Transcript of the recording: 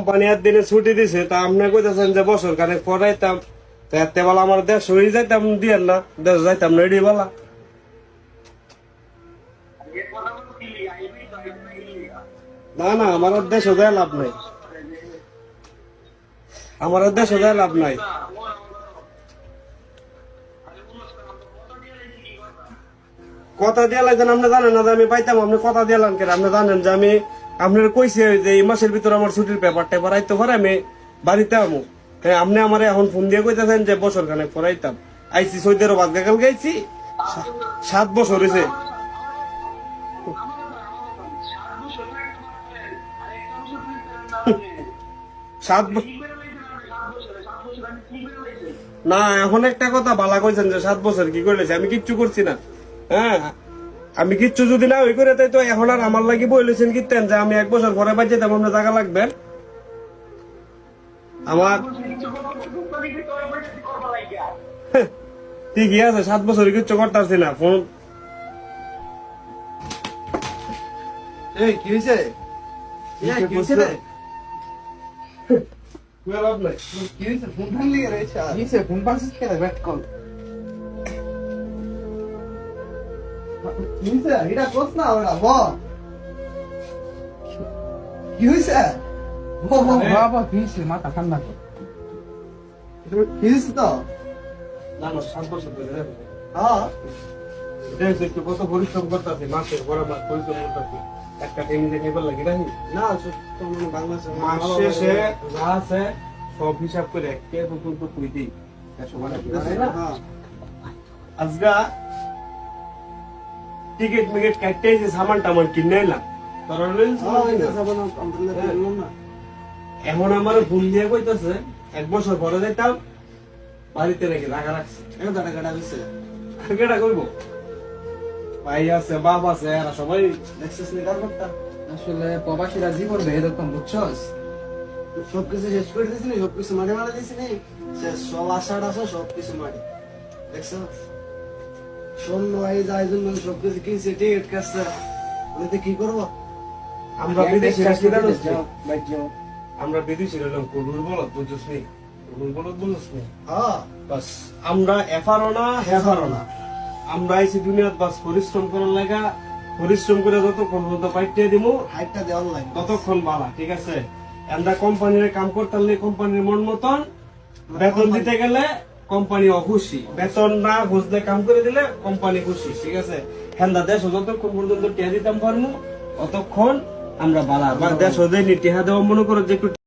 Company দিনে ছুটি দিছে, তা আপনি কইতেছেন যে বছর খানেক পড়াইতাম, তো এতে বেলা আমার দেশ হয়ে যাইতাম দিয়েন না, দেশ যাইতাম না এডি বেলা। না না, আমার আর দেশ দেয় লাভ নাই, আমার আর দেশ দেয় লাভ নাই। কথা দিয়ে লাগছেন আপনি জানেন না যে আমি পাইতাম, আপনি কথা দিয়ে লান কেন? আপনি জানেন যে আমি আপনার কইছি যে এই মাসের ভিতরে আমার ছুটির পেপারটা পড়াইতে পারে আমি বাড়িতে আমু। হ্যাঁ, আপনি আমার এখন ফোন দিয়ে কইতেছেন যে বছর খানেক পড়াইতাম। আইসি সৌদিরও বাদগাকাল গাইছি, 7 বছর হয়েছে। 7 না, এখন একটা কথা বালা কইছেন যে 7 বছর কি করলেছে, আমি কিচ্ছু করছি না। হ্যাঁ, আমি কিচ্ছু যদি না ওই করে তাই তো এখন আর আমার লাগি বলেছেন কিতেন যে আমি 1 বছর পরে বাজে তেমন টাকা লাগবে আমার। ঠিকই আছে, 7 বছর কিচ্ছু করতেছি না। ফোন কি হয়েছে? কি হয়েছে রে? লাভ নাই। কি হয়েছে? ফোন ভাঙলি রে? কি হয়েছে? ফোন পাচ্ছিস কেন? Bat call. কি হয়েছে? এটা কোস না ওরা ব। কি হয়েছে? বাবা কি হয়েছে? মাথা ঠান্ডা কর। কি হয়েছে তো? না না, 7 বছর ধরে যাবে। হ্যাঁ। দেখ একটু কত পরিশ্রম করতেছি, মাসের পরে মাস পরিশ্রম করতেছি একটা টেনে দেখে বললে কি রাখি না তো বাংলাদেশে মাস শেষে যা আছে সব হিসাব করে কে নতুন তো কই দিই হ্যাঁ। আজগা টিকিট মিকিট কাটতে যে সামান টামান কিনে এলাম তোর এখন আমার ভুল দিয়ে কইতেছে 1 বছর পরে যাইতাম বাড়িতে রেখে রাখা রাখছে। কেটা করবো? ভাই আছে, বাপ আছে, এরা সবাই দেখছিস নি কার কথা? আসলে প্রবাসীরা জীবন এরকম বুঝছস? সবকিছু শেষ করে দিছিনি, সবকিছু মারি মারা দিছিনি, শেষ সব আশা টাশা সবকিছু মারি। দেখছস? শূন্য এই যায় জন্য সবকিছু কিনছে, টিকিট কাটছে, আমি কি করবো? আমরা বিদেশে বাইক যাও। আমরা বিদেশে রইলাম কলুর বলত বুঝছিস নি, কলুর বলত বুঝছিস নি। হ্যাঁ। বাস আমরা এফারও না হেফারও না, আমরা আইছি দুনিয়াত বাস পরিশ্রম করার লাগা, পরিশ্রম করে যতক্ষণ পর্যন্ত পাইতে দিব হাইটটা দেওয়ার লাগে। ততক্ষণ বালা, ঠিক আছে? আমরা কোম্পানির কাম করতে হলে কোম্পানির মন মতন বেতন দিতে গেলে কোম্পানি অখুশি, বেতন না বুঝলে কাম করে দিলে কোম্পানি খুশি, ঠিক আছে? হ্যাঁ, দেশ যতক্ষণ পর্যন্ত টিয়া দিতাম পারবো অতক্ষণ আমরা বালা। দেশ ওদের টিহা দেওয়া মনে করো যে একটু